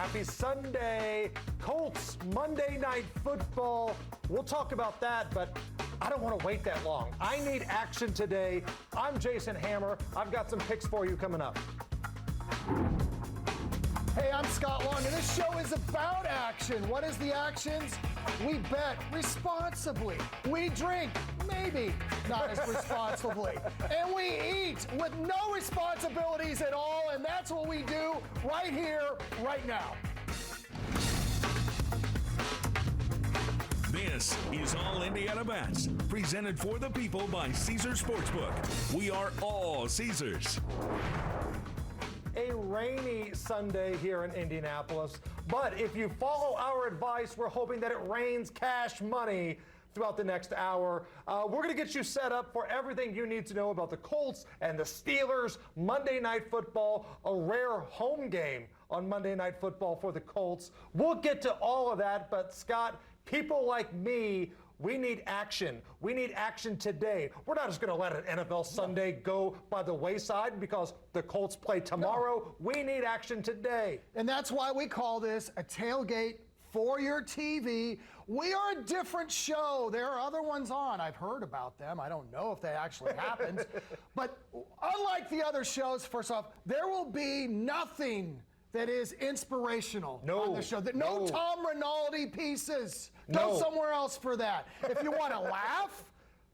Happy Sunday. Colts, Monday Night Football. We'll talk about that, but I don't want to wait that long. I need action today. I'm Jason Hammer. I've got some picks for you coming up. Hey, I'm Scott Long, and this show is about action. What is the actions? We bet responsibly. We drink, maybe not as responsibly. And we eat with no responsibilities at all, and that's what we do right here, right now. This is All Indiana Bets, presented for the people by Caesars Sportsbook. We are all Caesars. A rainy Sunday here in Indianapolis, but if you follow our advice, we're hoping that it rains cash money throughout the next hour. We're going to get you set up for everything you need to know about the Colts and the Steelers. Monday Night Football, a rare home game on Monday Night Football for the Colts. We'll get to all of that, but Scott, people like me, we need action. We need action today. We're not just going to let an NFL Sunday go by the wayside because the Colts play tomorrow. No. We need action today. And that's why we call this a tailgate for your TV. We are a different show. There are other ones on. I've heard about them. I don't know if they actually happened. But unlike the other shows, first off, there will be nothing that is inspirational on the show. No Tom Rinaldi pieces. Go somewhere else for that. If you want to laugh,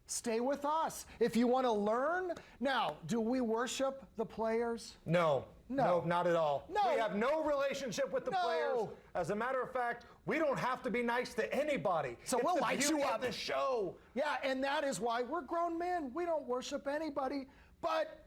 stay with us. If you want to learn, now, do we worship the players? No, not at all. No. We have no relationship with the players. As a matter of fact, we don't have to be nice to anybody. So we'll light you up. The show. Yeah, and that is why we're grown men. We don't worship anybody but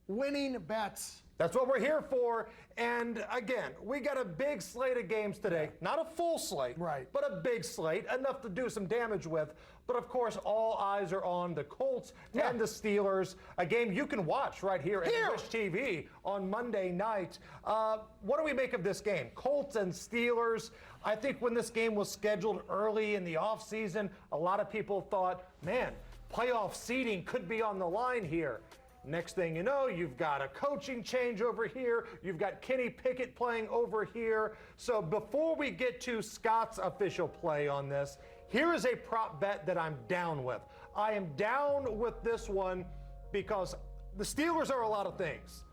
winning bets. That's what we're here for. And again, we got a big slate of games today. Not a full slate, but a big slate, enough to do some damage with. But of course, all eyes are on the Colts and the Steelers, a game you can watch right here at Wish TV on Monday night. What do we make of this game? Colts and Steelers. I think when this game was scheduled early in the offseason, a lot of people thought, man, playoff seeding could be on the line here. Next thing you know, you've got a coaching change over here. You've got Kenny Pickett playing over here. So before we get to Scott's official play on this, here is a prop bet that I'm down with. I am down with this one because the Steelers are a lot of things,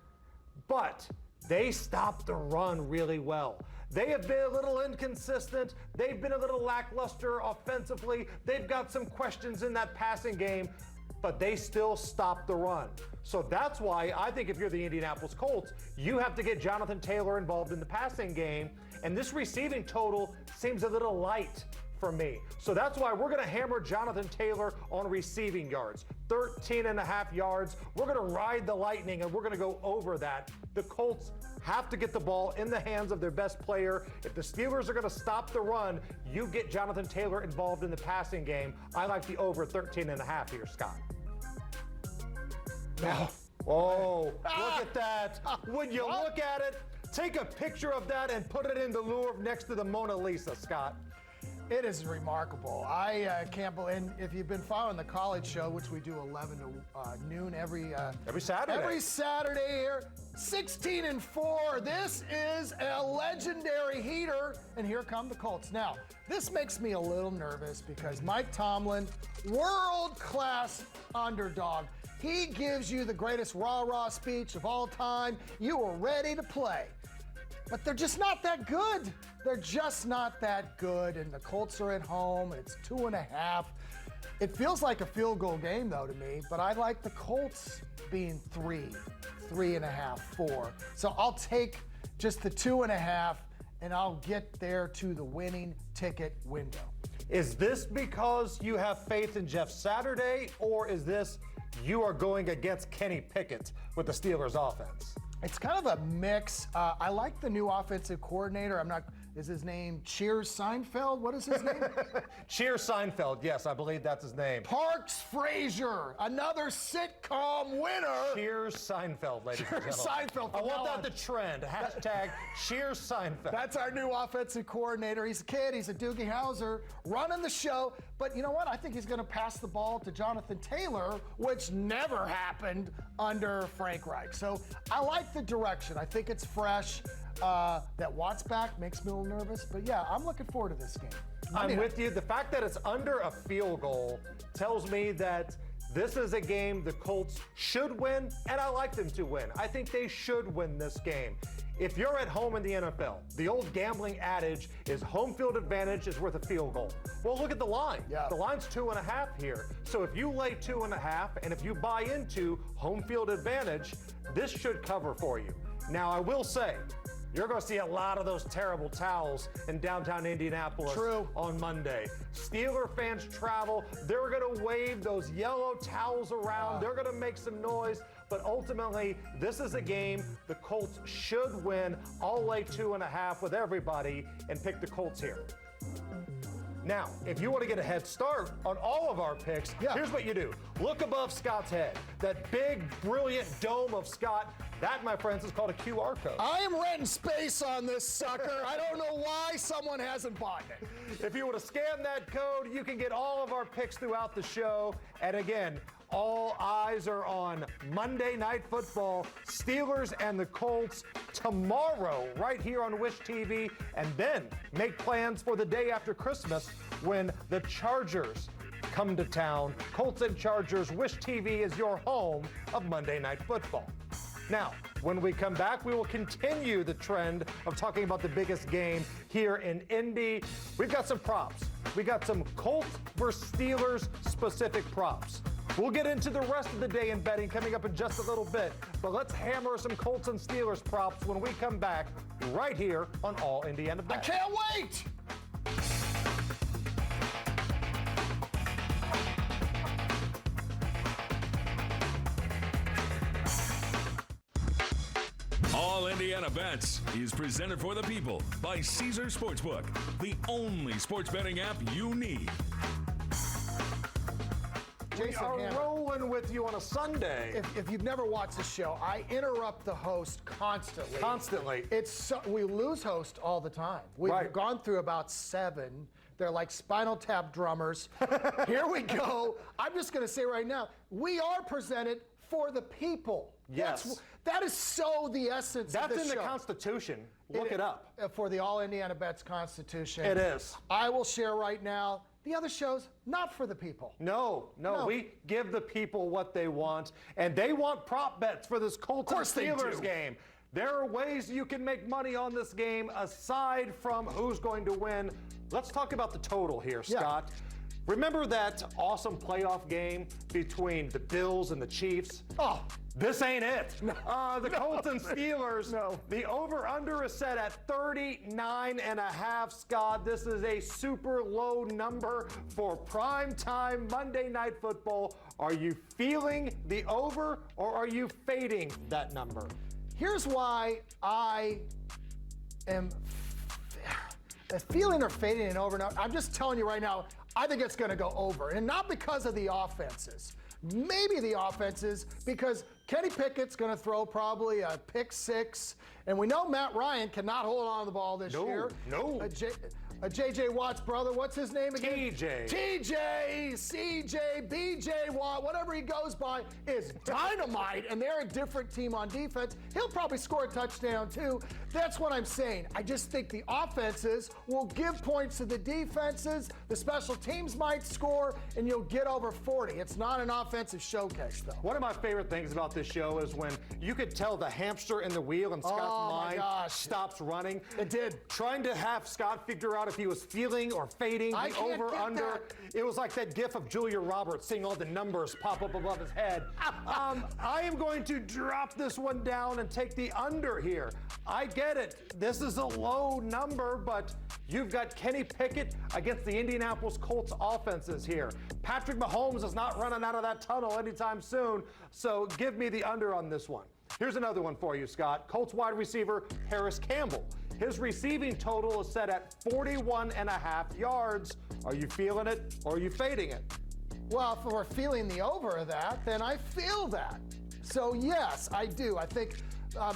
but they stop the run really well. They have been a little inconsistent. They've been a little lackluster offensively. They've got some questions in that passing game, but they still stop the run. So that's why I think if you're the Indianapolis Colts, you have to get Jonathan Taylor involved in the passing game. And this receiving total seems a little light for me. So that's why we're going to hammer Jonathan Taylor on receiving yards, 13.5 yards. We're going to ride the lightning, and we're going to go over that. The Colts have to get the ball in the hands of their best player. If the Steelers are going to stop the run, you get Jonathan Taylor involved in the passing game. I like the over 13.5 here, Scott. Now, look at that. When you look at it, take a picture of that and put it in the Louvre next to the Mona Lisa, Scott. It is remarkable. I can't believe, and if you've been following the college show, which we do 11 to noon every Saturday. Every Saturday here, 16-4. This is a legendary heater, and here come the Colts. Now, this makes me a little nervous because Mike Tomlin, world-class underdog. He gives you the greatest rah-rah speech of all time. You are ready to play. But they're just not that good. They're just not that good, and the Colts are at home, and it's 2.5. It feels like a field goal game, though, to me, but I like the Colts being 3.5, 4. So I'll take just the 2.5, and I'll get there to the winning ticket window. Is this because you have faith in Jeff Saturday, or is this you are going against Kenny Pickett with the Steelers offense? It's kind of a mix. I like the new offensive coordinator. Is his name Cheers Seinfeld? What is his name? Cheers Seinfeld. Yes, I believe that's his name. Parks Frazier, another sitcom winner. Cheers Seinfeld, ladies and gentlemen. Cheers Seinfeld. I want that the trend. Hashtag Cheers Seinfeld. That's our new offensive coordinator. He's a kid. He's a Doogie Howser running the show. But you know what? I think he's going to pass the ball to Jonathan Taylor, which never happened under Frank Reich. So I like the direction. I think it's fresh. that Watt's back makes me a little nervous. But yeah, I'm looking forward to this game. I'm with you. The fact that it's under a field goal tells me that this is a game the Colts should win, and I like them to win. I think they should win this game. If you're at home in the NFL, the old gambling adage is home field advantage is worth a field goal. Well, look at the line. Yeah. The line's 2.5 here. So if you lay 2.5, and if you buy into home field advantage, this should cover for you. Now, I will say, you're going to see a lot of those terrible towels in downtown Indianapolis on Monday. Steeler fans travel. They're going to wave those yellow towels around. They're going to make some noise. But ultimately, this is a game the Colts should win. I'll lay 2.5 with everybody and pick the Colts here. Now, if you want to get a head start on all of our picks, here's what you do. Look above Scott's head. That big, brilliant dome of Scott, that, my friends, is called a QR code. I am renting space on this sucker. I don't know why someone hasn't bought it. If you want to scan that code, you can get all of our picks throughout the show. And again, all eyes are on Monday Night Football, Steelers and the Colts tomorrow right here on Wish TV, and then make plans for the day after Christmas when the Chargers come to town. Colts and Chargers, Wish TV is your home of Monday Night Football. Now, when we come back, we will continue the trend of talking about the biggest game here in Indy. We've got some props. We got some Colts versus Steelers specific props. We'll get into the rest of the day in betting coming up in just a little bit, but let's hammer some Colts and Steelers props when we come back right here on All Indiana Bet. I can't wait! All Indiana Bets is presented for the people by Caesars Sportsbook, the only sports betting app you need. We are rolling with you on a Sunday. If you've never watched the show, I interrupt the host constantly. Constantly. We lose host all the time. We've gone through about 7. They're like Spinal Tap drummers. Here we go. I'm just going to say right now, we are presented for the people. Yes. That is so the essence of this show. That's in the Constitution. Look it up. For the All Indiana Bets Constitution. It is. I will share right now, the other shows, not for the people. No. We give the people what they want, and they want prop bets for this Colts and Steelers game. There are ways you can make money on this game aside from who's going to win. Let's talk about the total here, Scott. Remember that awesome playoff game between the Bills and the Chiefs? Oh, this ain't it. The Colts and Steelers, the over-under is set at 39.5, Scott. This is a super low number for prime-time Monday Night Football. Are you feeling the over, or are you fading that number? Here's why I am feeling or fading and over. Now, I'm just telling you right now, I think it's going to go over. And not because of the offenses. Maybe the offenses, because Kenny Pickett's going to throw probably a pick 6. And we know Matt Ryan cannot hold on to the ball this year. J.J. Watt's brother, what's his name again? TJ, CJ, BJ Watt, whatever he goes by, is dynamite, and they're a different team on defense. He'll probably score a touchdown, too. That's what I'm saying. I just think the offenses will give points to the defenses. The special teams might score, and you'll get over 40. It's not an offensive showcase, though. One of my favorite things about this show is when you could tell the hamster in the wheel in Scott's mind stops running. It did. Trying to have Scott figure out if he was feeling or fading the over-under. It was like that gif of Julia Roberts seeing all the numbers pop up above his head. I am going to drop this one down and take the under here. I get it. This is a low number, but you've got Kenny Pickett against the Indianapolis Colts offenses here. Patrick Mahomes is not running out of that tunnel anytime soon, so give me the under on this one. Here's another one for you, Scott. Colts wide receiver Paris Campbell. His receiving total is set at 41.5 yards. Are you feeling it, or are you fading it? Well, if we're feeling the over of that, then I feel that. So yes, I do. I think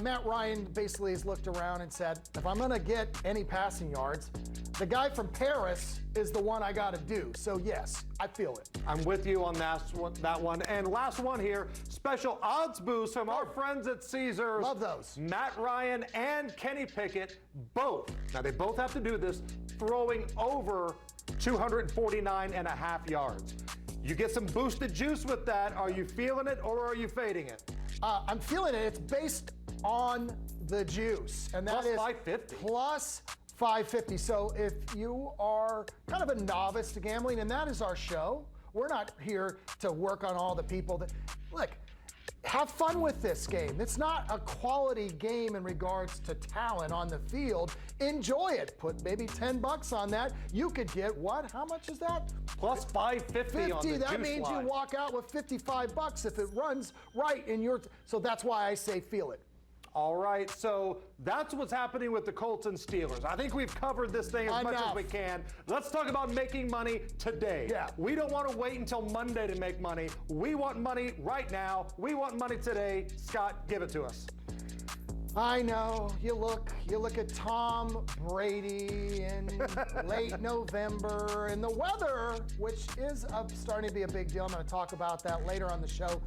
Matt Ryan basically has looked around and said, if I'm going to get any passing yards, the guy from Paris is the one I got to do. So yes, I feel it. I'm with you on that one. And last one here, special odds boost from our friends at Caesars. Love those. Matt Ryan and Kenny Pickett, both. Now they both have to do this, throwing over 249.5 yards. You get some boosted juice with that. Are you feeling it or are you fading it? I'm feeling it. It's based on the juice. And that Plus is 550. Plus 550. So if you are kind of a novice to gambling, and that is our show, we're not here to work on all the people that, look, have fun with this game. It's not a quality game in regards to talent on the field. Enjoy it. Put maybe $10 on that. You could get what? How much is that? Plus 550 on the That juice means line. you walk out with $55 if it runs right in your. So that's why I say feel it. All right, so that's what's happening with the Colts and Steelers. I think we've covered this thing as much as we can. Let's talk about making money today. Yeah. We don't want to wait until Monday to make money. We want money right now. We want money today. Scott, give it to us. I know. You look at Tom Brady in late November, and the weather, which is starting to be a big deal. I'm going to talk about that later on the show.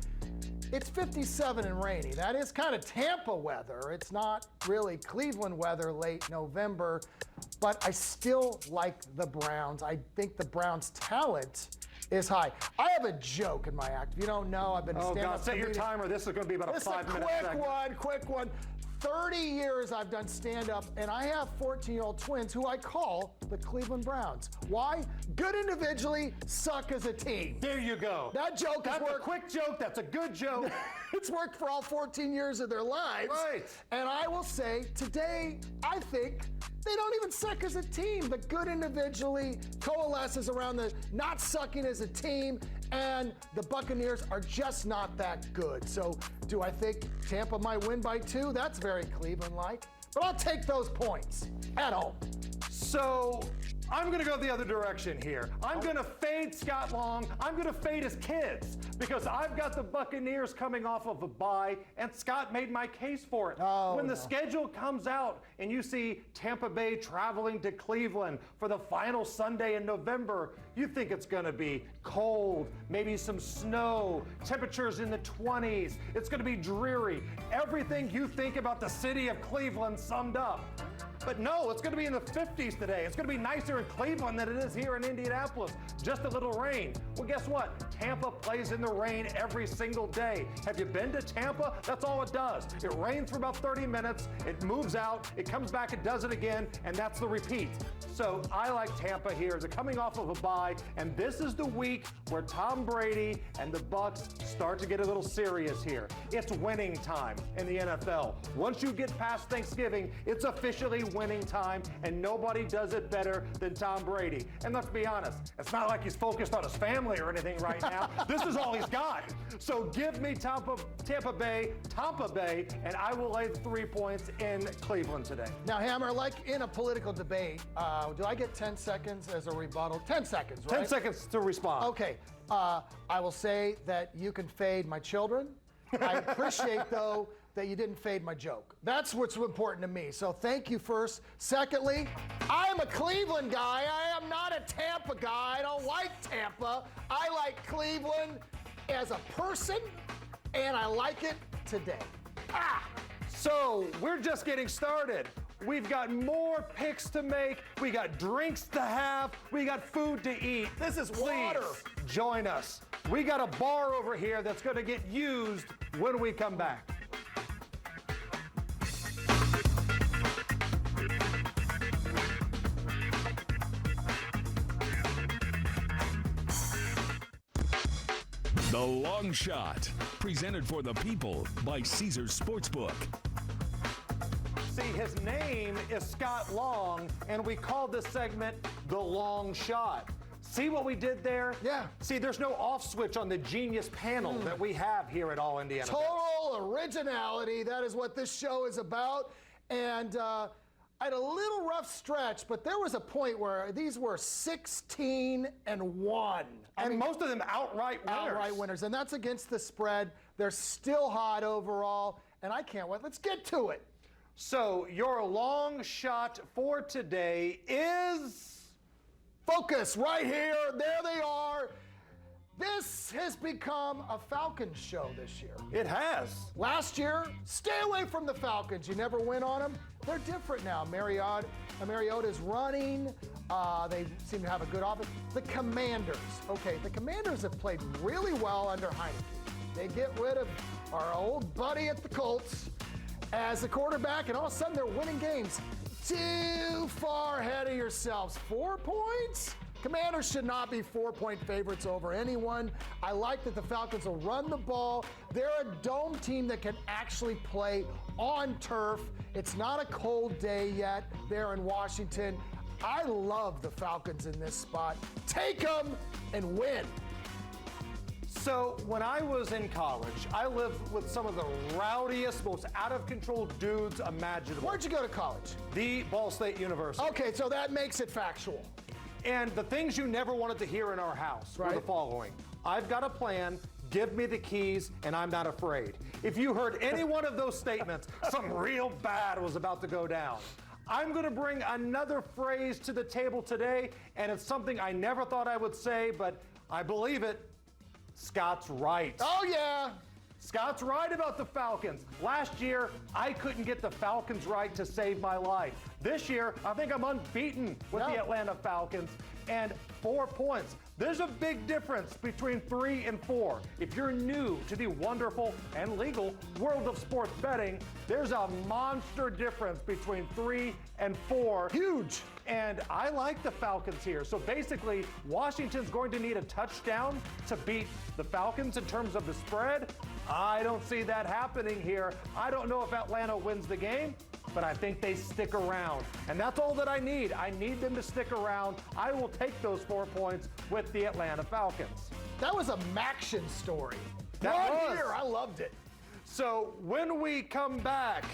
It's 57 and rainy. That is kind of Tampa weather. It's not really Cleveland weather late November, but I still like the Browns. I think the Browns' talent is high. I have a joke in my act. If you don't know, I've been a stand-up God, set your comedian. timer. This is going to be about a 5-minute segment. Quick one. 30 years I've done stand-up, and I have 14-year-old twins who I call the Cleveland Browns. Why? Good individually, suck as a team. There you go. That joke has That's a worked. quick joke. That's a good joke. It's worked for all 14 years of their lives. Right. And I will say, today, I think they don't even suck as a team. The good individually coalesces around the not sucking as a team, and the Buccaneers are just not that good. So do I think Tampa might win by 2? That's very Cleveland-like. But I'll take those points at home. So I'm going to go the other direction here. I'm going to fade Scott Long. I'm going to fade his kids because I've got the Buccaneers coming off of a bye, and Scott made my case for it. When the schedule comes out and you see Tampa Bay traveling to Cleveland for the final Sunday in November, you think it's going to be cold, maybe some snow, temperatures in the 20s. It's going to be dreary. Everything you think about the city of Cleveland summed up. But no, it's going to be in the 50s today. It's going to be nicer in Cleveland than it is here in Indianapolis. Just a little rain. Well, guess what? Tampa plays in the rain every single day. Have you been to Tampa? That's all it does. It rains for about 30 minutes. It moves out. It comes back. It does it again. And that's the repeat. So I like Tampa here. They're coming off of a bye. And this is the week where Tom Brady and the Bucs start to get a little serious here. It's winning time in the NFL. Once you get past Thanksgiving, it's officially winning time, and nobody does it better than Tom Brady. And let's be honest, it's not like he's focused on his family or anything right now. This is all he's got. So give me Tampa Bay, and I will lay the 3 points in Cleveland today. Now, Hammer, like in a political debate, do I get 10 seconds as a rebuttal? 10 seconds, right? 10 seconds to respond. Okay. I will say that you can fade my children. I appreciate, though, that you didn't fade my joke. That's what's important to me. So thank you first. Secondly, I am a Cleveland guy. I am not a Tampa guy. I don't like Tampa. I like Cleveland as a person, and I like it today. So we're just getting started. We've got more picks to make. We got drinks to have. We got food to eat. This is water. Please join us. We got a bar over here that's going to get used when we come back. The Long Shot, presented for the people by Caesars Sportsbook. See, his name is Scott Long, and we call this segment The Long Shot. See what we did there? Yeah. See, there's no off switch on the genius panel that we have here at All Indiana. Total originality. That is what this show is about. And I had a little rough stretch, but there was a point where these were 16-1. And most of them outright winners. Outright winners. And that's against the spread. They're still hot overall. and I can't wait. Let's get to it. So your long shot for today is... Focus right here. There they are. This has become a Falcons show this year. It has. Last year, stay away from the Falcons. You never win on them. They're different now. Mariota's running. They seem to have a good offense. The Commanders. Okay, the Commanders have played really well under Heineke. They get rid of our old buddy at the Colts as a quarterback, and all of a sudden they're winning games. Too far ahead of yourselves. 4 points? Commanders should not be 4-point favorites over anyone. I like that the Falcons will run the ball. They're a dome team that can actually play on turf. It's not a cold day yet there in Washington. I love the Falcons in this spot. Take them and win. So when I was in college, I lived with some of the rowdiest, most out-of-control dudes imaginable. Where'd you go to college? The Ball State University. Okay, so that makes it factual. And the things you never wanted to hear in our house were the following. I've got a plan, give me the keys, and I'm not afraid. If you heard any one of those statements, something real bad was about to go down. I'm going to bring another phrase to the table today, and it's something I never thought I would say, but I believe it. Scott's right. Oh, yeah. Scott's right about the Falcons. Last year, I couldn't get the Falcons right to save my life. This year, I think I'm unbeaten with the Atlanta Falcons. And 4 points. There's a big difference between 3 and 4. If you're new to the wonderful and legal world of sports betting, there's a monster difference between 3 and 4. Huge. And I like the Falcons here. So basically, Washington's going to need a touchdown to beat the Falcons in terms of the spread. I don't see that happening here. I don't know if Atlanta wins the game, but I think they stick around. And that's all that I need. I need them to stick around. I will take those 4 points with the Atlanta Falcons. That was a Maction story. That right was. Here, I loved it. So when we come back,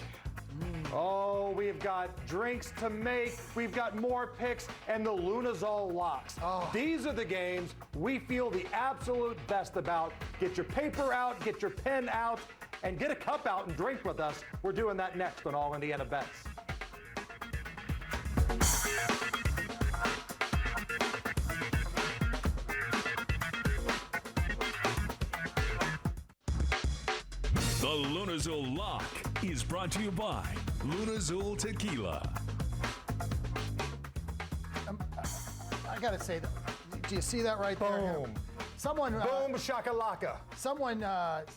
we've got drinks to make, we've got more picks, and the Lunazol locks. These are the games we feel the absolute best about. Get your paper out, get your pen out, and get a cup out and drink with us. We're doing that next on All Indiana Bets. The Lunazol Lock is brought to you by Lunazol Tequila. I gotta say, do you see that right there? Boom. Someone, Boom shakalaka. someone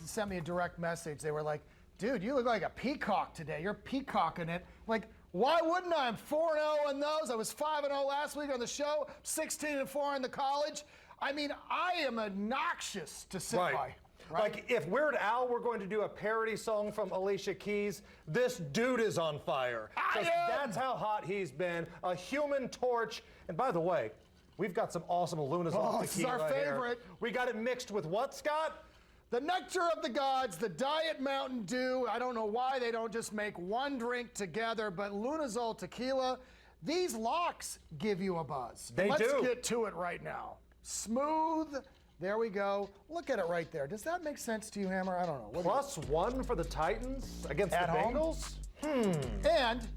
sent me a direct message. They were like, dude, you look like a peacock today. You're peacocking it. Like, why wouldn't I? I'm 4-0 in those. I was 5-0 last week on the show, 16-4 in the college. I mean, I am obnoxious to sit by. Right? Like, if Weird Al were going to do a parody song from Alicia Keys, this dude is on fire. That's how hot he's been. A human torch. And by the way, we've got some awesome Lunazol tequila this is our favorite. Here. We got it mixed with what, Scott? The nectar of the gods, the Diet Mountain Dew. I don't know why they don't just make one drink together, but Lunazol tequila, these locks give you a buzz. They Let's do. get to it right now. Smooth. There we go. Look at it right there. Does that make sense to you, Hammer? I don't know. +1 for the Titans against At the home? Bengals? And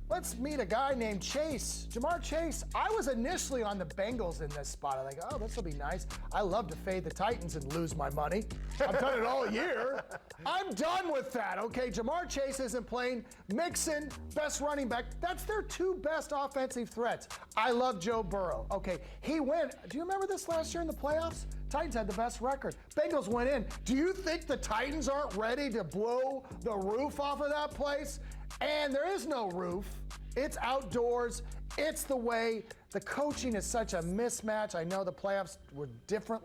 let's meet a guy named Chase. Jamar Chase. I was initially on the Bengals in this spot. I'm like, oh, this will be nice. I love to fade the Titans and lose my money. I've done it all year. I'm done with that, okay? Jamar Chase isn't playing. Mixon, best running back. That's their 2 best offensive threats. I love Joe Burrow. Okay, he went. Do you remember this last year in the playoffs? Titans had the best record. Bengals went in. Do you think the Titans aren't ready to blow the roof off of that place? And there is no roof. It's outdoors. It's the way. The coaching is such a mismatch. I know the playoffs were different.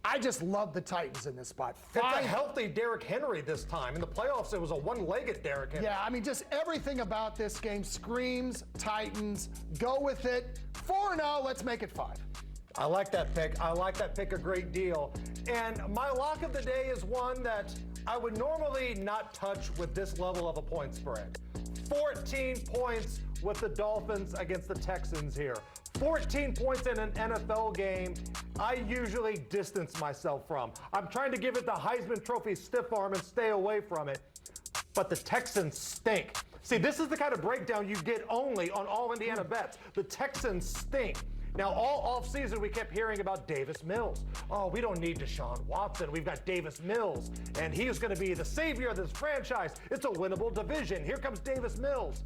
I just love the Titans in this spot. It's a healthy Derrick Henry this time. In the playoffs, it was a one-legged Derrick Henry. Yeah, I mean, just everything about this game screams Titans. Go with it. 4-0, let's make it 5. I like that pick. I like that pick a great deal. And my lock of the day is one that I would normally not touch with this level of a point spread. 14 points with the Dolphins against the Texans here. 14 points in an NFL game, I usually distance myself from. I'm trying to give it the Heisman Trophy stiff arm and stay away from it. but the Texans stink. See, this is the kind of breakdown you get only on All Indiana Bets. The Texans stink. Now, all offseason, we kept hearing about Davis Mills. Oh, we don't need Deshaun Watson. We've got Davis Mills, and he is going to be the savior of this franchise. It's a winnable division. Here comes Davis Mills.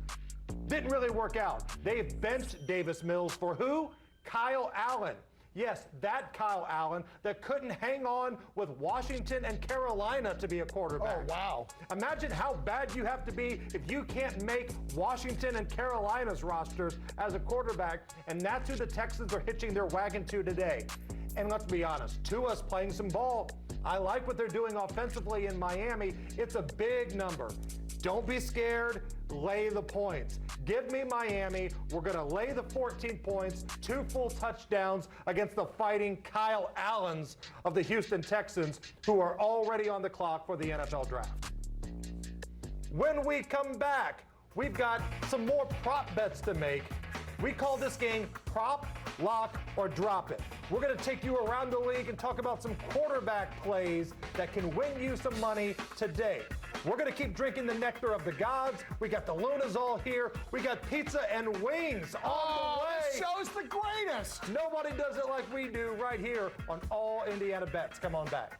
Didn't really work out. They've benched Davis Mills for who? Kyle Allen. Yes, that Kyle Allen that couldn't hang on with Washington and Carolina to be a quarterback. Oh, wow. Imagine how bad you have to be if you can't make Washington and Carolina's rosters as a quarterback, and that's who the Texans are hitching their wagon to today. And let's be honest, Tua's playing some ball. I like what they're doing offensively in Miami. It's a big number. Don't be scared. Lay the points. Give me Miami. We're going to lay the 14 points, 2 full touchdowns against the fighting Kyle Allens of the Houston Texans, who are already on the clock for the NFL draft. When we come back, we've got some more prop bets to make. We call this game Prop, Lock, or Drop It. We're going to take you around the league and talk about some quarterback plays that can win you some money today. We're going to keep drinking the nectar of the gods. We got the Lunas all here. We got pizza and wings on the way. This show's the greatest. Nobody does it like we do right here on All Indiana Bets. Come on back.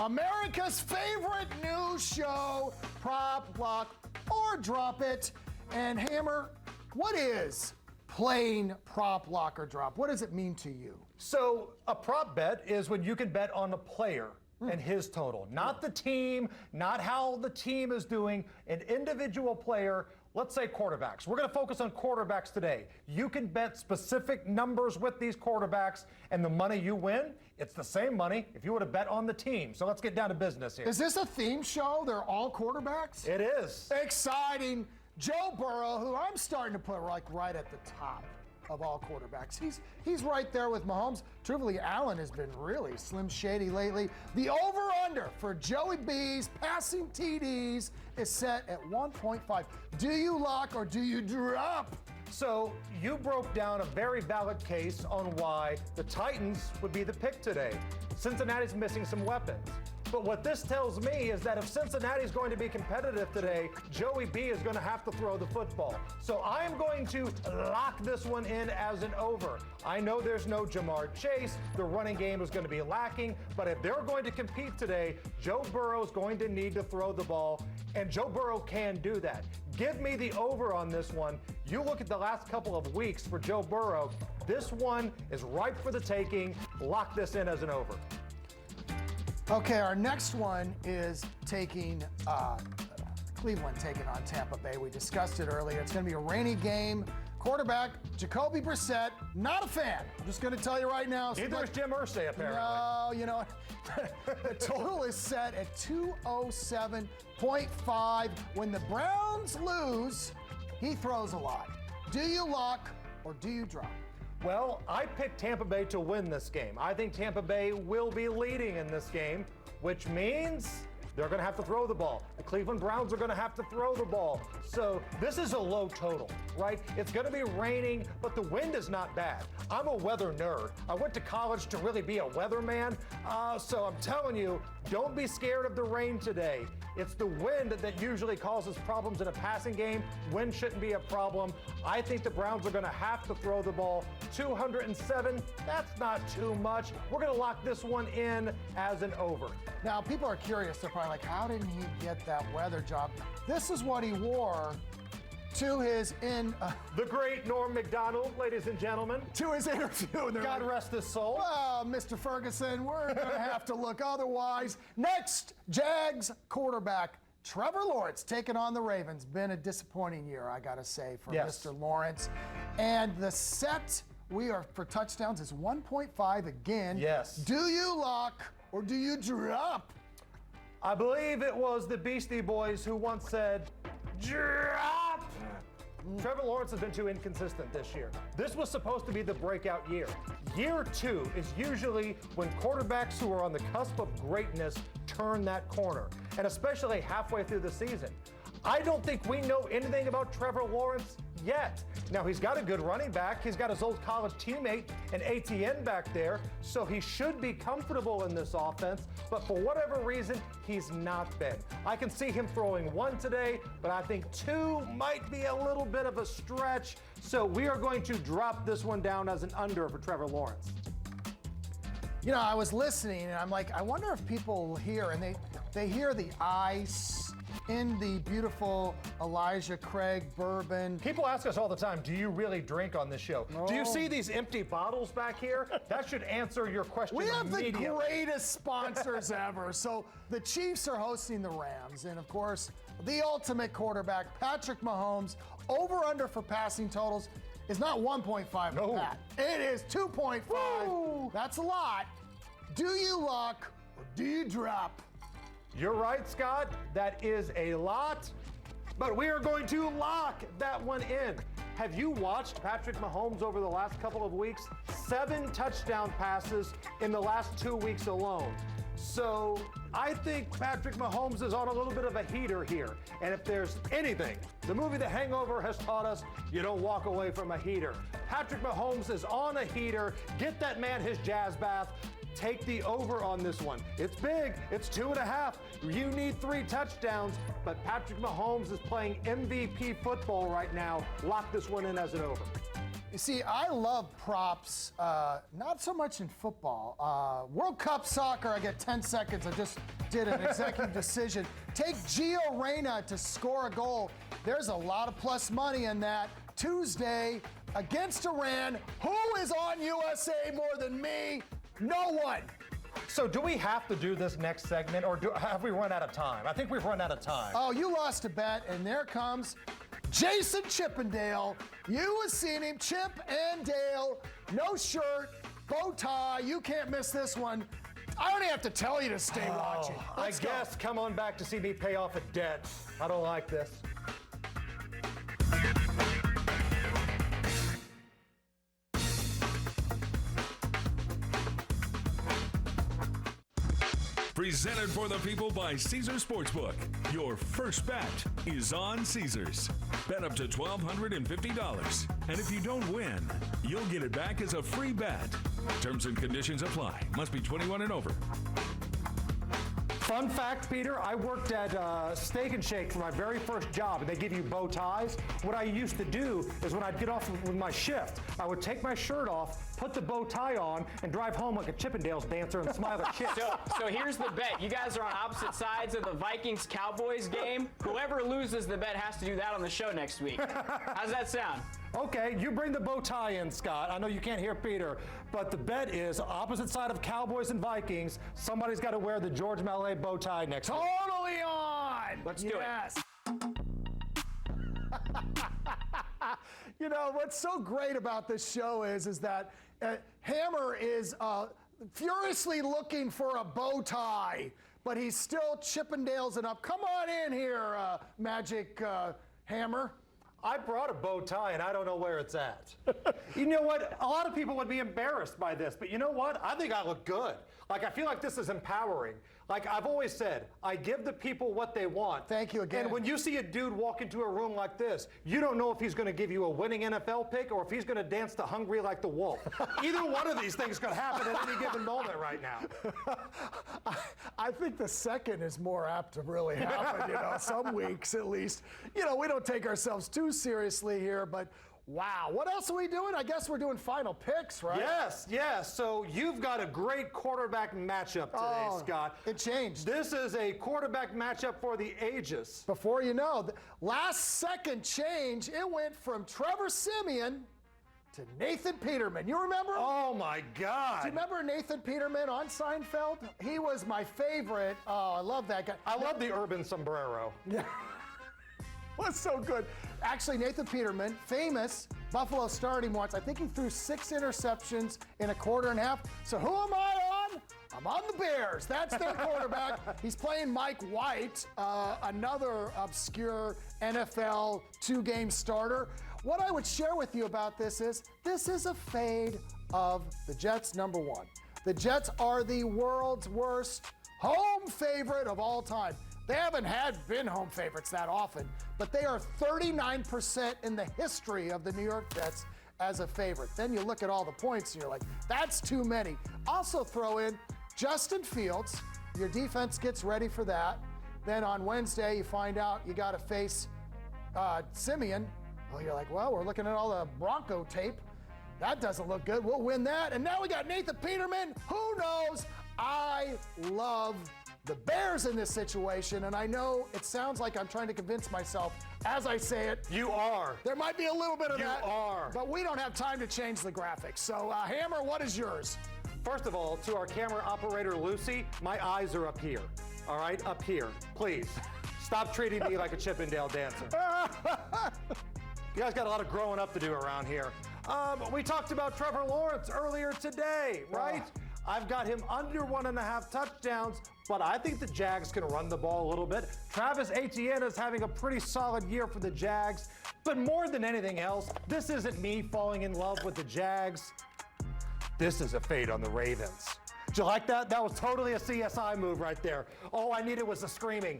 America's favorite news show, Prop, Lock, or Drop It. And Hammer, what is playing Prop, Lock, or Drop? What does it mean to you? So a prop bet is when you can bet on a player and his total, not the team, not how the team is doing, an individual player. Let's say quarterbacks. We're going to focus on quarterbacks today. You can bet specific numbers with these quarterbacks, and the money you win, it's the same money if you would have bet on the team. So let's get down to business here. Is this a theme show? They're all quarterbacks? It is. Exciting. Joe Burrow, who I'm starting to put right at the top of all quarterbacks. He's right there with Mahomes. Truthfully, Allen has been really slim shady lately. The over-under for Joey B's passing TDs is set at 1.5. Do you lock or do you drop? So you broke down a very valid case on why the Titans would be the pick today. Cincinnati's missing some weapons. But what this tells me is that if Cincinnati's going to be competitive today, Joey B is going to have to throw the football. So I am going to lock this one in as an over. I know there's no Jamar Chase. The running game is going to be lacking. But if they're going to compete today, Joe Burrow is going to need to throw the ball. And Joe Burrow can do that. Give me the over on this one. You look at the last couple of weeks for Joe Burrow. This one is ripe for the taking. Lock this in as an over. Okay, our next one is taking Cleveland taking on Tampa Bay. We discussed it earlier. It's going to be a rainy game. Quarterback, Jacoby Brissett, not a fan. I'm just going to tell you right now. Neither is Jim Irsay, apparently. No, you know, the total is set at 207.5. When the Browns lose, he throws a lot. Do you lock or do you drop? Well, I picked Tampa Bay to win this game. I think Tampa Bay will be leading in this game, which means they're going to have to throw the ball. The Cleveland Browns are going to have to throw the ball. So this is a low total, right? It's going to be raining, but the wind is not bad. I'm a weather nerd. I went to college to really be a weatherman. So I'm telling you, don't be scared of the rain today. It's the wind that usually causes problems in a passing game. Wind shouldn't be a problem. I think the Browns are going to have to throw the ball. 207, that's not too much. We're going to lock this one in as an over. Now, people are curious. They're probably like, how didn't he get that weather job? This is what he wore to his the great Norm Macdonald, ladies and gentlemen. To his interview. God rest his soul. Well, Mr. Ferguson, we're going to have to look otherwise. Next, Jags quarterback Trevor Lawrence taking on the Ravens. Been a disappointing year, I got to say, for Mr. Lawrence. And the set we are for touchdowns is 1.5 again. Yes. Do you lock or do you drop? I believe it was the Beastie Boys who once said, drop. Trevor Lawrence has been too inconsistent this year. This was supposed to be the breakout year. Year 2 is usually when quarterbacks who are on the cusp of greatness turn that corner, and especially halfway through the season. I don't think we know anything about Trevor Lawrence yet. Now, he's got a good running back. He's got his old college teammate and ATN back there, so he should be comfortable in this offense, but for whatever reason, he's not been. I can see him throwing 1 today, but I think 2 might be a little bit of a stretch, so we are going to drop this one down as an under for Trevor Lawrence. You know, I was listening, and I'm like, I wonder if people hear, and they hear the ice in the beautiful Elijah Craig bourbon. People ask us all the time, do you really drink on this show? No. Do you see these empty bottles back here? That should answer your question We have immediately. the greatest sponsors ever. So the Chiefs are hosting the Rams, and of course, the ultimate quarterback, Patrick Mahomes, over-under for passing totals is not 1.5. No. Pat. It is 2.5. Woo. That's a lot. Do you lock or do you drop? You're right, Scott. That is a lot, but we are going to lock that one in. Have you watched Patrick Mahomes over the last couple of weeks? 7 touchdown passes in the last 2 weeks alone. So I think Patrick Mahomes is on a little bit of a heater here. And if there's anything the movie The Hangover has taught us, you don't walk away from a heater. Patrick Mahomes is on a heater. Get that man his jazz bath. Take the over on this one. It's big. It's 2.5. You need 3 touchdowns, but Patrick Mahomes is playing MVP football right now. Lock this one in as an over. You see, I love props, not so much in football. World Cup soccer, I get 10 seconds. I just did an executive decision. Take Gio Reyna to score a goal. There's a lot of plus money in that. Tuesday against Iran. Who is on USA more than me? No one. So do we have to do this next segment, or have we run out of time? I think we've run out of time. Oh, you lost a bet, and there comes Jason Chippendale. You have seen him, Chip and Dale. No shirt, bow tie. You can't miss this one. I don't even have to tell you to stay watching. I Let's go. guess come on back to see me pay off a debt. I don't like this. Presented for the people by Caesars Sportsbook. Your first bet is on Caesars. Bet up to $1,250. And if you don't win, you'll get it back as a free bet. Terms and conditions apply. Must be 21 and over. Fun fact, Peter, I worked at Steak and Shake for my very first job, and they give you bow ties. What I used to do is when I'd get off with my shift, I would take my shirt off, put the bow tie on, and drive home like a Chippendales dancer and smile at chicks. So here's the bet. You guys are on opposite sides of the Vikings-Cowboys game. Whoever loses the bet has to do that on the show next week. How's that sound? Okay, you bring the bow tie in, Scott. I know you can't hear Peter, but the bet is opposite side of Cowboys and Vikings. Somebody's got to wear the George Mallet bow tie next week. Totally on. Let's do it. You know, what's so great about this show is that Hammer is furiously looking for a bow tie, but he's still Chippendales it up. Come on in here, Magic Hammer. I brought a bow tie, and I don't know where it's at. You know what? A lot of people would be embarrassed by this, but you know what? I think I look good. Like, I feel like this is empowering. Like I've always said, I give the people what they want. Thank you again. And when you see a dude walk into a room like this, you don't know if he's going to give you a winning NFL pick or if he's going to dance to Hungry Like the Wolf. Either one of these things could happen at any given moment right now. I think the second is more apt to really happen, you know, some weeks at least. You know, we don't take ourselves too seriously here, but wow. What else are we doing? I guess we're doing final picks, right? Yes. So you've got a great quarterback matchup today, Scott. It changed. This is a quarterback matchup for the ages. Before you know, the last second change, it went from Trevor Siemian to Nathan Peterman. You remember? Oh my God. Do you remember Nathan Peterman on Seinfeld? He was my favorite. Oh, I love that guy. I love the urban sombrero. Yeah. Was so good. Actually, Nathan Peterman, famous, Buffalo started him once. I think he threw 6 interceptions in a quarter and a half. So who am I on? I'm I'm on the Bears. That's their quarterback. He's playing Mike White, another obscure NFL 2-game starter. What I would share with you about this is a fade of the Jets, number one. The Jets are the world's worst home favorite of all time. They haven't been home favorites that often, but they are 39% in the history of the New York Jets as a favorite. Then you look at all the points and you're like, that's too many. Also throw in Justin Fields. Your defense gets ready for that. Then on Wednesday, you find out you got to face Simeon. Well, you're like, well, we're looking at all the Bronco tape. That doesn't look good. We'll win that. And now we got Nathan Peterman. Who knows? I love the Bears in this situation, and I know it sounds like I'm trying to convince myself as I say it. You are. There might be a little bit of that. You are. But we don't have time to change the graphics. So, Hammer, what is yours? First of all, to our camera operator, Lucy, my eyes are up here. All right, up here. Please, stop treating me like a Chippendale dancer. You guys got a lot of growing up to do around here. We talked about Trevor Lawrence earlier today, right? I've got him under 1.5 touchdowns, but I think the Jags can run the ball a little bit. Travis Etienne is having a pretty solid year for the Jags, but more than anything else, this isn't me falling in love with the Jags. This is a fade on the Ravens. Did you like that? That was totally a CSI move right there. All I needed was the screaming.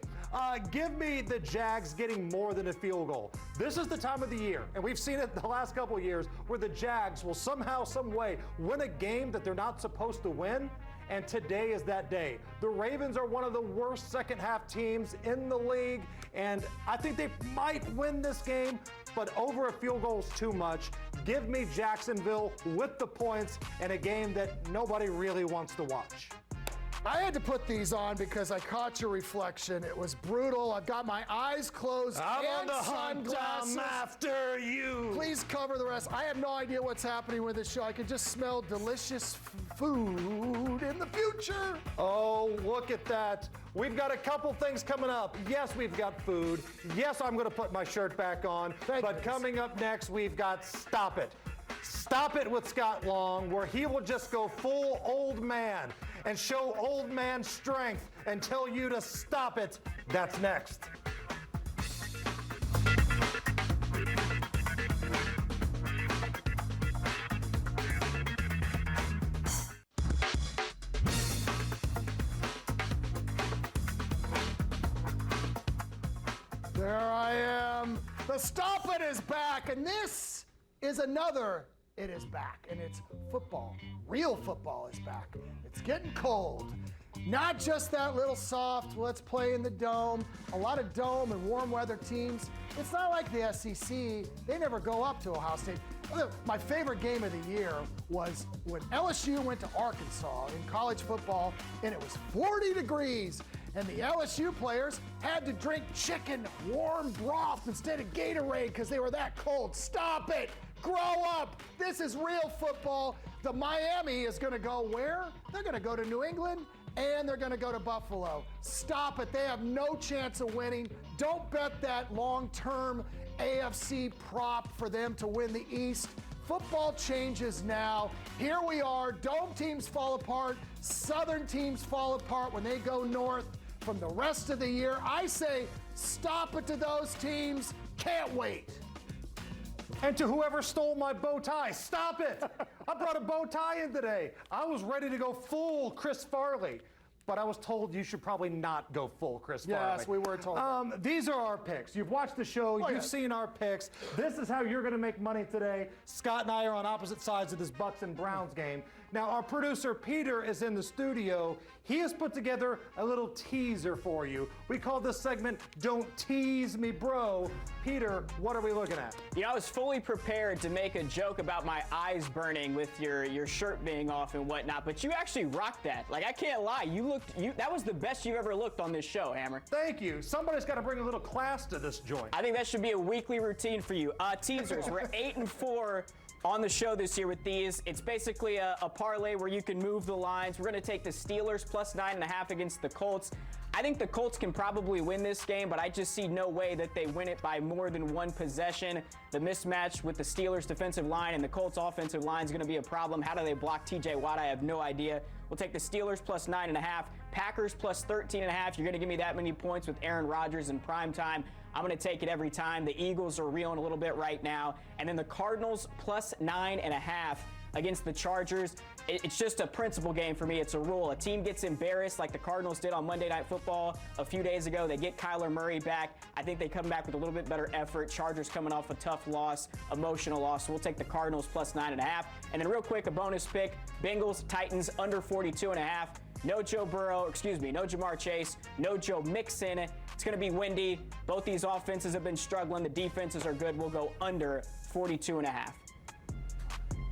Give me the Jags getting more than a field goal. This is the time of the year, and we've seen it the last couple of years, where the Jags will somehow, some way win a game that they're not supposed to win, and today is that day. The Ravens are one of the worst second-half teams in the league, and I think they might win this game, but over a field goal is too much. Give me Jacksonville with the points in a game that nobody really wants to watch. I had to put these on because I caught your reflection. It was brutal. I've got my eyes closed I'm and on the hunt. sunglasses. I'm after you. Please cover the rest. I have no idea what's happening with this show. I can just smell delicious food in the future. Oh, look at that. We've got a couple things coming up. Yes, we've got food. Yes, I'm going to put my shirt back on. But coming up next, we've got Stop It. Stop It with Scott Long, where he will just go full old man and show old man strength and tell you to stop it. That's next. There I am. The Stop It is back, and this is another It is back, and it's football. Real football is back. It's getting cold. Not just that little soft, let's play in the dome. A lot of dome and warm weather teams. It's not like the SEC. They never go up to Ohio State. My favorite game of the year was when LSU went to Arkansas in college football, and it was 40 degrees. And the LSU players had to drink chicken warm broth instead of Gatorade because they were that cold. Stop it! Grow up! This is real football. The Miami is going to go where? They're going to go to New England and they're going to go to Buffalo. Stop it. They have no chance of winning. Don't bet that long-term AFC prop for them to win the East. Football changes now. Here we are. Dome teams fall apart. Southern teams fall apart when they go north from the rest of the year. I say stop it to those teams. Can't wait. And to whoever stole my bow tie, stop it! I brought a bow tie in today. I was ready to go full Chris Farley, but I was told you should probably not go full Chris Farley. Yes, we were told that. These are our picks. You've watched the show. You've seen our picks. This is how you're going to make money today. Scott and I are on opposite sides of this Bucks and Browns game. Now, our producer, Peter, is in the studio. He has put together a little teaser for you. We call this segment, Don't Tease Me, Bro. Peter, what are we looking at? You know, I was fully prepared to make a joke about my eyes burning with your shirt being off and whatnot, but you actually rocked that. Like, I can't lie. That was the best you ever looked on this show, Hammer. Thank you. Somebody's got to bring a little class to this joint. I think that should be a weekly routine for you. Teasers, we're 8-4 on the show this year with these. It's basically a parlay where you can move the lines. We're going to take the Steelers plus 9.5 against the Colts. I think the Colts can probably win this game, but I just see no way that they win it by more than one possession. The mismatch with the Steelers defensive line and the Colts offensive line is going to be a problem. How do they block TJ Watt? I have no idea. We'll take the Steelers plus 9.5. Packers plus 13.5. You're going to give me that many points with Aaron Rodgers in prime time. I'm going to take it every time. The Eagles are reeling a little bit right now. And then the Cardinals plus 9.5 against the Chargers. It's just a principle game for me. It's a rule. A team gets embarrassed like the Cardinals did on Monday Night Football a few days ago. They get Kyler Murray back. I think they come back with a little bit better effort. Chargers coming off a tough loss, emotional loss. So we'll take the Cardinals plus 9.5. And then real quick, a bonus pick. Bengals, Titans under 42.5. No Joe Burrow, no Jamar Chase, no Joe Mixon. It's going to be windy. Both these offenses have been struggling. The defenses are good. We'll go under 42.5.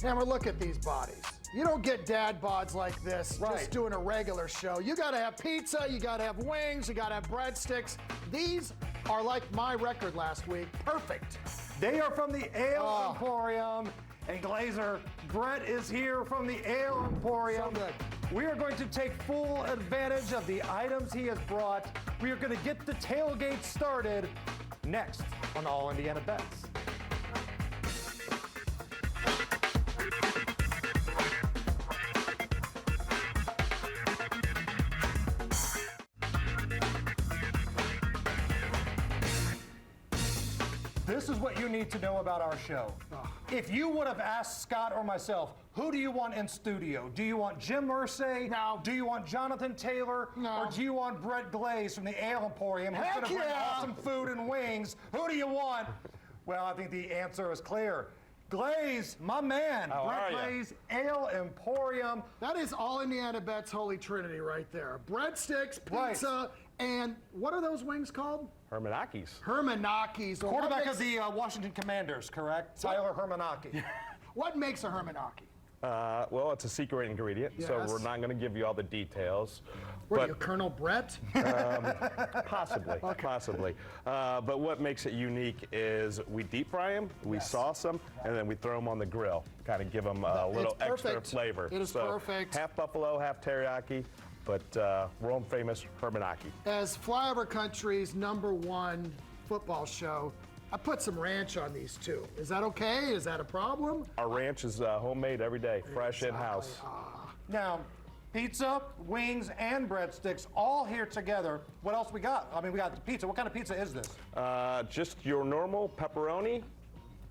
Hammer, look at these bodies. You don't get dad bods like this just doing a regular show. You got to have pizza, you got to have wings, you got to have breadsticks. These are like my record last week. Perfect. They are from the Ale Emporium. And Glazer, Brett is here from the Ale Emporium. So good. We are going to take full advantage of the items he has brought. We are going to get the tailgate started next on All Indiana Bets. This is what you need to know about our show. If you would have asked Scott or myself, who do you want in studio? Do you want Jim Irsay? No. Do you want Jonathan Taylor? No. Or do you want Brett Glaze from the Ale Emporium who's Heck going to bring yeah. awesome food and wings? Who do you want? Well, I think the answer is clear. Glaze, my man. Brett Glaze, Ale Emporium. That is All Indiana Bets Holy Trinity right there. Breadsticks, pizza, and what are those wings called? Hermanakis. Hermanakis. Quarterback of the Washington Commanders, correct? Tyler Hermanaki. What makes a Hermanaki? Well, it's a secret ingredient, so Yes. we're not going to give you all the details. What are you, Colonel Brett? Possibly, possibly. But what makes it unique is we deep fry them, we sauce them, and then we throw them on the grill. Kind of give them a little extra perfect. flavor. It is so perfect. Half buffalo, half teriyaki, but world famous Hermanaki. As Flyover Country's #1 football show, I put some ranch on these too. Is that okay? Is that a problem? Our ranch is homemade every day, fresh in-house. Now, pizza, wings, and breadsticks all here together. What else we got? I mean, we got the pizza. What kind of pizza is this? Just your normal pepperoni,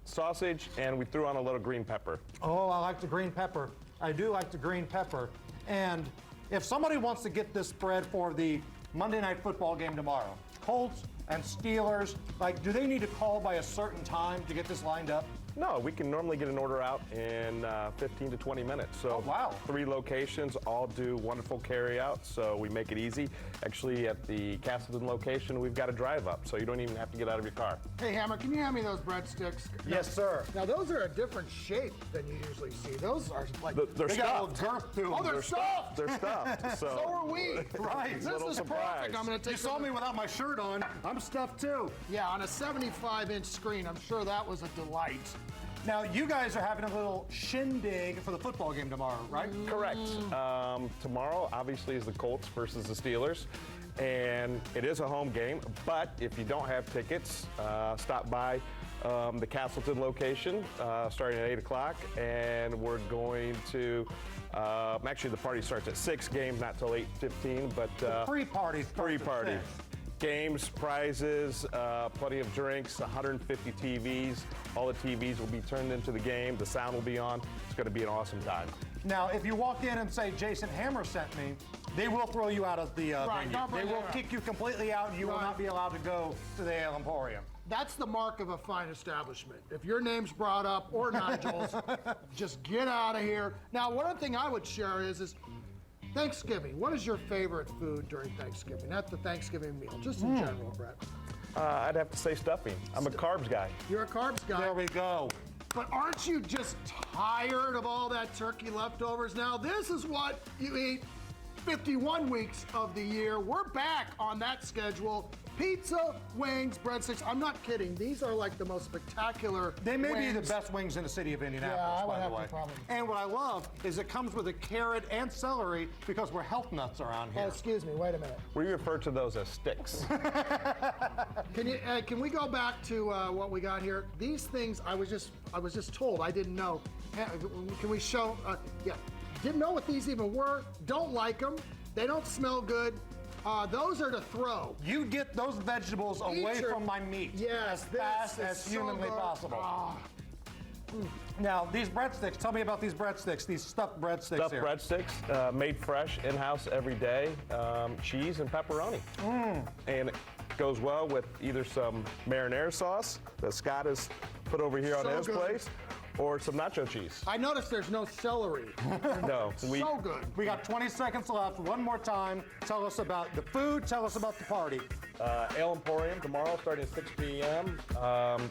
sausage, and we threw on a little green pepper. Oh, I like the green pepper. I do like the green pepper. And if somebody wants to get this spread for the Monday Night Football game tomorrow, Colts and Steelers, like, do they need to call by a certain time to get this lined up? No, we can normally get an order out in 15 to 20 minutes. So Oh, wow. 3 locations all do wonderful carry out, so we make it easy. Actually, at the Castleton location, we've got a drive up, so you don't even have to get out of your car. Hey, Hammer, can you hand me those breadsticks? Yes, sir. Now, those are a different shape than you usually see. Those are like... They're They got a little stuffed. girth to them. Oh, they're stuffed! They're stuffed. So are we. Right. This Little is surprise. perfect. I'm going to You take saw me without my shirt on. I'm stuffed too. Yeah, on a 75-inch screen. I'm sure that was a delight. Now, you guys are having a little shindig for the football game tomorrow, right? Correct. Tomorrow, obviously, is the Colts versus the Steelers. And it is a home game, but if you don't have tickets, stop by the Castleton location starting at 8 o'clock, and we're going to, actually the party starts at 6, games not till 8:15, but Pre-party. pre-party. Games, prizes, plenty of drinks, 150 TVs. All the TVs will be turned into the game. The sound will be on. It's going to be an awesome time. Now, if you walk in and say Jason Hammer sent me, they will throw you out of the Right, venue. don't bring They will that up. kick you completely out, and you will Right. not be allowed to go to the Ale Emporium. That's the mark of a fine establishment. If your name's brought up, or Nigel's, just get out of here. Now, one other thing I would share is Thanksgiving. What is your favorite food during Thanksgiving? Not the Thanksgiving meal, just in general, Brett. I'd have to say stuffing. I'm a carbs guy. You're a carbs guy. There we go. But aren't you just tired of all that turkey leftovers now? This is what you eat 51 weeks of the year. We're back on that schedule. Pizza, wings, breadsticks. I'm not kidding. These are like the most spectacular They may be the wings. best wings in the city of Indianapolis, Yeah, I would by have the to way. probably- And what I love is it comes with a carrot and celery because we're health nuts around Oh, here. excuse me. Wait a minute. We refer to those as sticks. Can we go back to what we got here? These things I was just told. I didn't know. Can we show? Yeah. Didn't know what these even were. Don't like them. They don't smell good. Those are to throw. You get those vegetables away Feature- from my meat Yes, as fast this is as so humanly good. possible. Ah. Now, these breadsticks, tell me about these breadsticks, these stuffed breadsticks Stuffed here. breadsticks, made fresh in-house every day. Cheese and pepperoni. And it goes well with either some marinara sauce that Scott has put over here on So his good. place, or some nacho cheese. I noticed there's no celery. No, So good. We got 20 seconds left. One more time. Tell us about the food. Tell us about the party. Ale Emporium tomorrow starting at 6 p.m.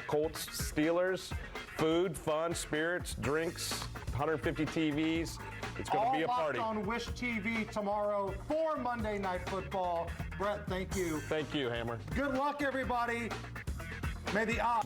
Colts, Steelers, food, fun, spirits, drinks, 150 TVs. It's going to be a party. All Locked on Wish TV tomorrow for Monday Night Football. Brett, thank you. Thank you, Hammer. Good luck, everybody. May the odds.